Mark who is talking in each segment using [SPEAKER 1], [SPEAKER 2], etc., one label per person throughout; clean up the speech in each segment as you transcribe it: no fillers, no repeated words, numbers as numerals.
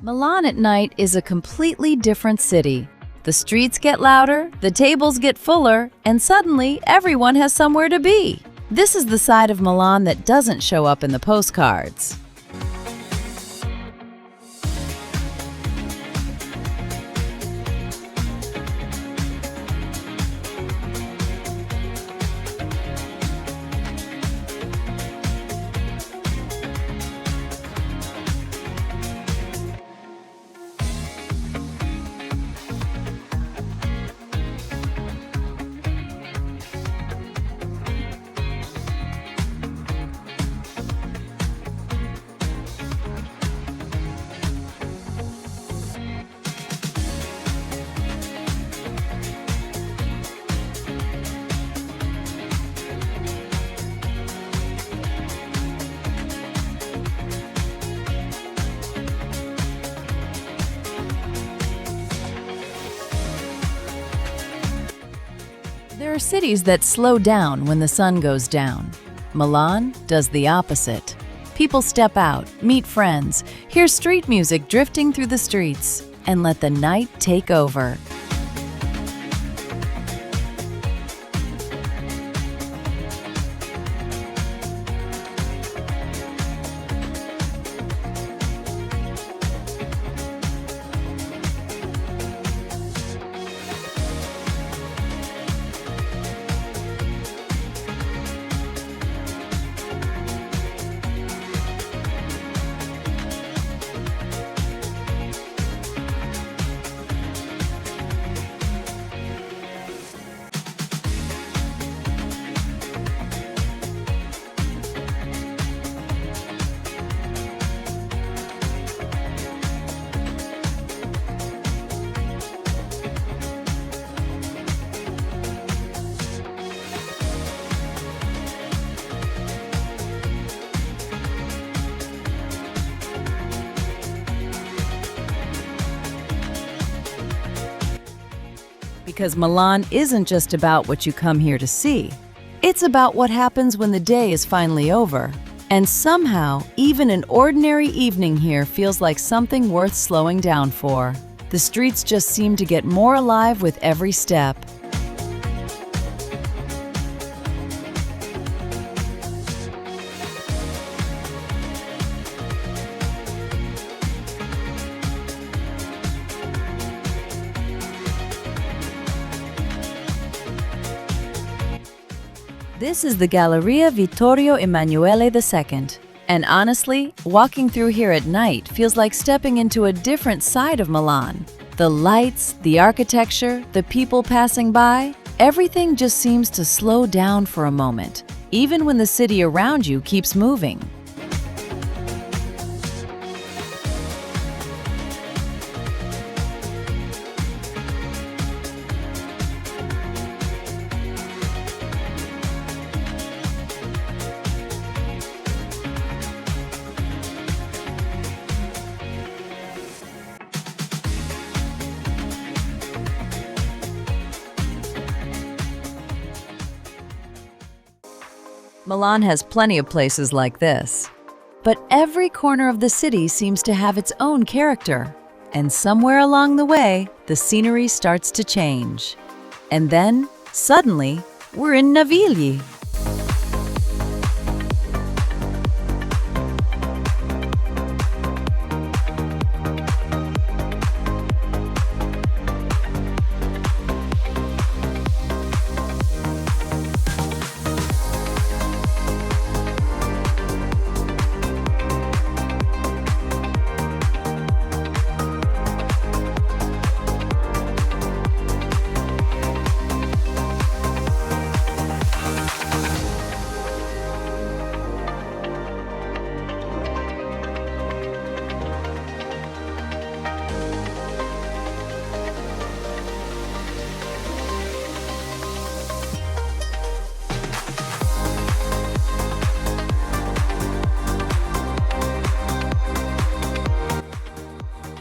[SPEAKER 1] Milan at night is a completely different city. The streets get louder, the tables get fuller, and suddenly everyone has somewhere to be. This is the side of Milan that doesn't show up in the postcards. There are cities that slow down when the sun goes down. Milan does the opposite. People step out, meet friends, hear street music drifting through the streets, and let the night take over. Because Milan isn't just about what you come here to see. It's about what happens when the day is finally over. And somehow, even an ordinary evening here feels like something worth slowing down for. The streets just seem to get more alive with every step. This is the Galleria Vittorio Emanuele II, and honestly, walking through here at night feels like stepping into a different side of Milan. The lights, the architecture, the people passing by, everything just seems to slow down for a moment, even when the city around you keeps moving. Milan has plenty of places like this. But every corner of the city seems to have its own character. And somewhere along the way, the scenery starts to change. And then, suddenly, we're in Navigli.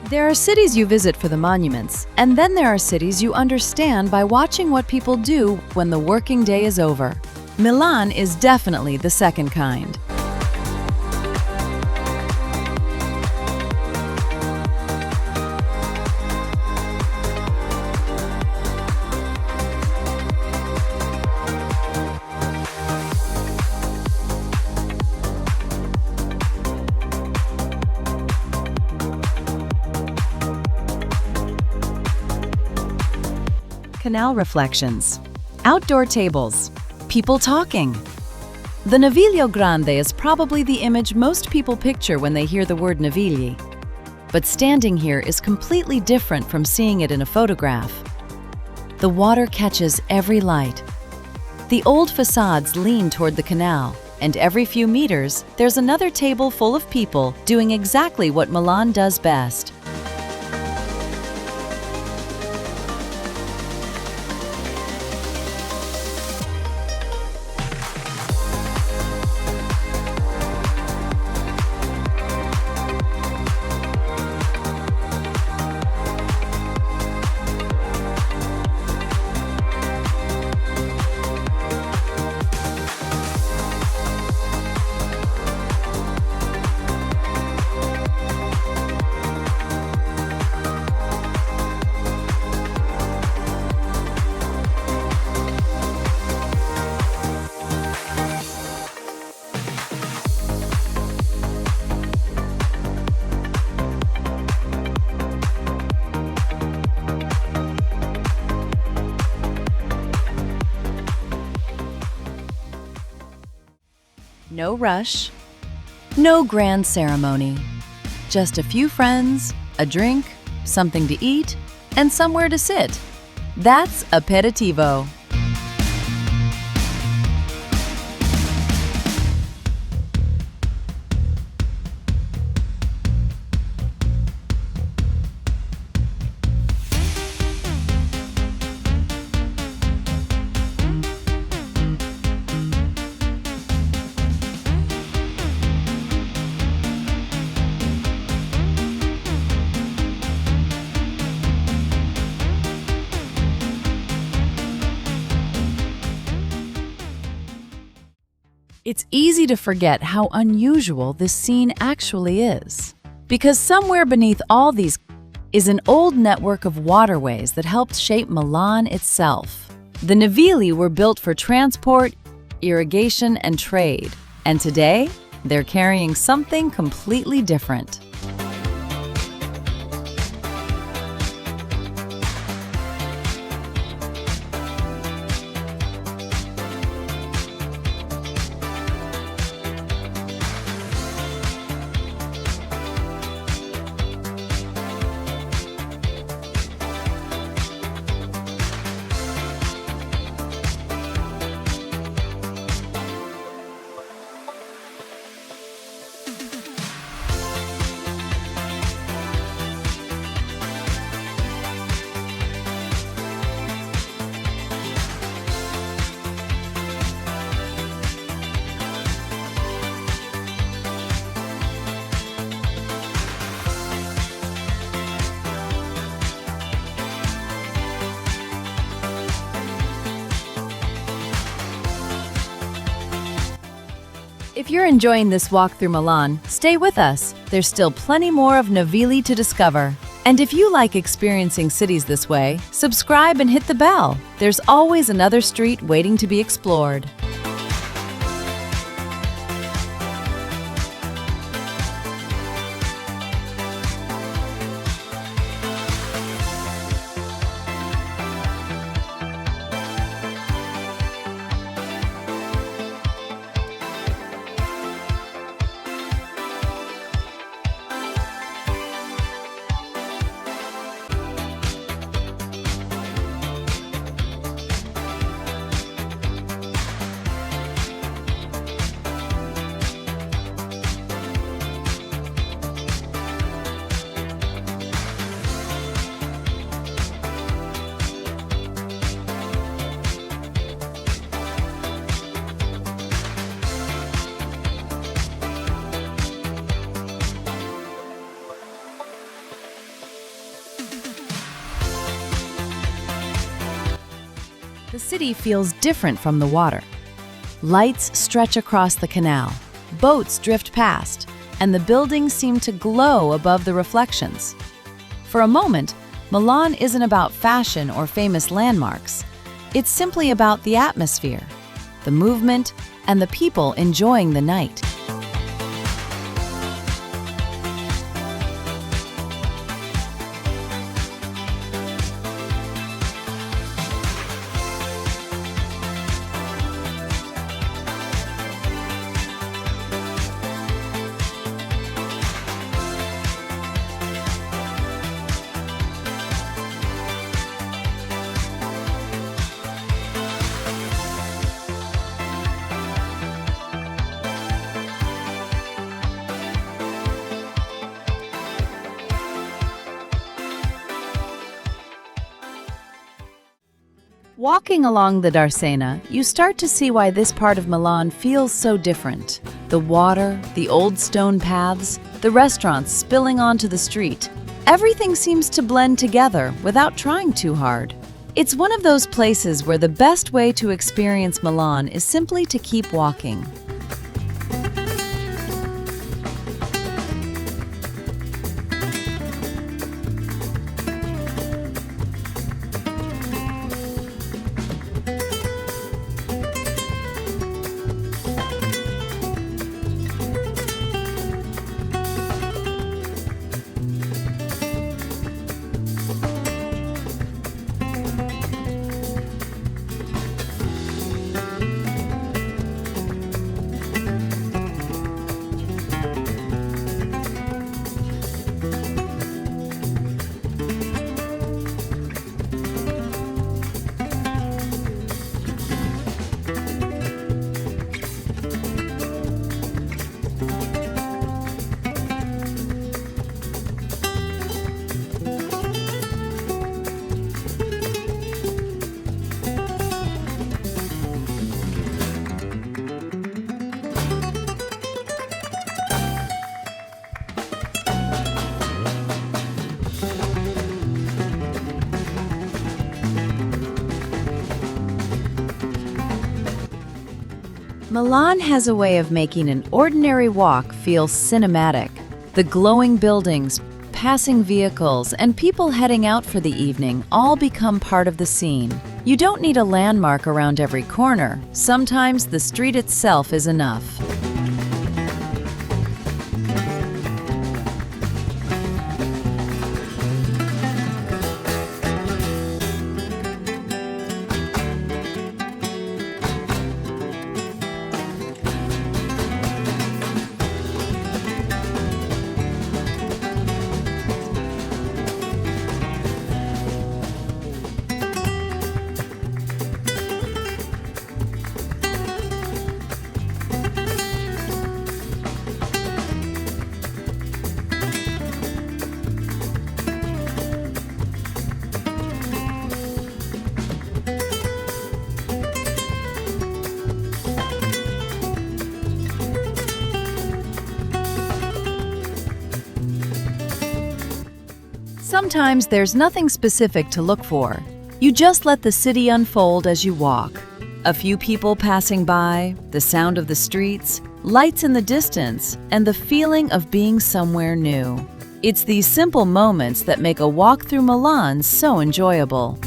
[SPEAKER 1] There are cities you visit for the monuments, and then there are cities you understand by watching what people do when the working day is over. Milan is definitely the second kind. canal reflections, outdoor tables, people talking. The Naviglio Grande is probably the image most people picture when they hear the word Navigli. But standing here is completely different from seeing it in a photograph. The water catches every light. The old facades lean toward the canal, and every few meters, there's another table full of people doing exactly what Milan does best. No rush, no grand ceremony. Just a few friends, a drink, something to eat, and somewhere to sit. That's aperitivo. It's easy to forget how unusual this scene actually is. Because somewhere beneath all these is an old network of waterways that helped shape Milan itself. The Navigli were built for transport, irrigation, and trade. And today, they're carrying something completely different. If you're enjoying this walk through Milan, stay with us. There's still plenty more of Navigli to discover. And if you like experiencing cities this way, subscribe and hit the bell. There's always another street waiting to be explored. The city feels different from the water. Lights stretch across the canal, boats drift past, and the buildings seem to glow above the reflections. For a moment, Milan isn't about fashion or famous landmarks. It's simply about the atmosphere, the movement, and the people enjoying the night. Walking along the Darsena, you start to see why this part of Milan feels so different. The water, the old stone paths, the restaurants spilling onto the street. Everything seems to blend together without trying too hard. It's one of those places where the best way to experience Milan is simply to keep walking. Milan has a way of making an ordinary walk feel cinematic. The glowing buildings, passing vehicles, and people heading out for the evening all become part of the scene. You don't need a landmark around every corner. Sometimes the street itself is enough. Sometimes there's nothing specific to look for. You just let the city unfold as you walk. A few people passing by, the sound of the streets, lights in the distance, and the feeling of being somewhere new. It's these simple moments that make a walk through Milan so enjoyable.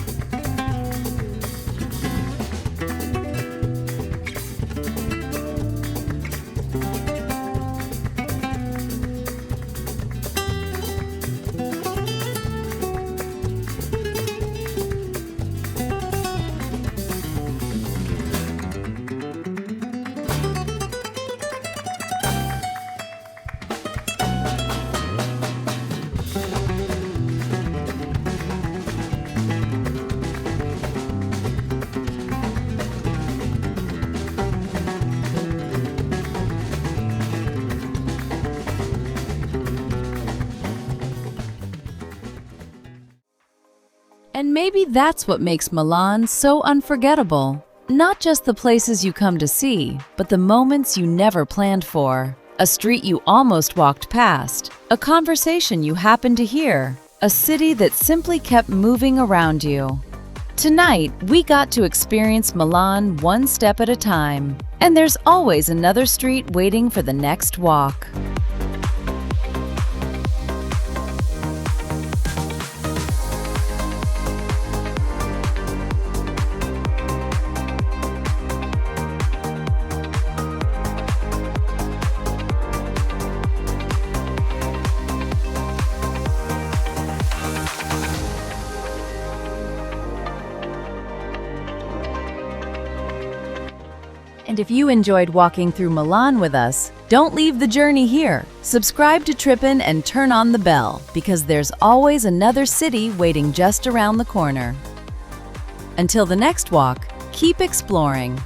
[SPEAKER 1] And maybe that's what makes Milan so unforgettable. Not just the places you come to see, but the moments you never planned for. A street you almost walked past, a conversation you happened to hear, a city that simply kept moving around you. Tonight, we got to experience Milan one step at a time, and there's always another street waiting for the next walk. And if you enjoyed walking through Milan with us, don't leave the journey here. Subscribe to Tripinn and turn on the bell, because there's always another city waiting just around the corner. Until the next walk, keep exploring.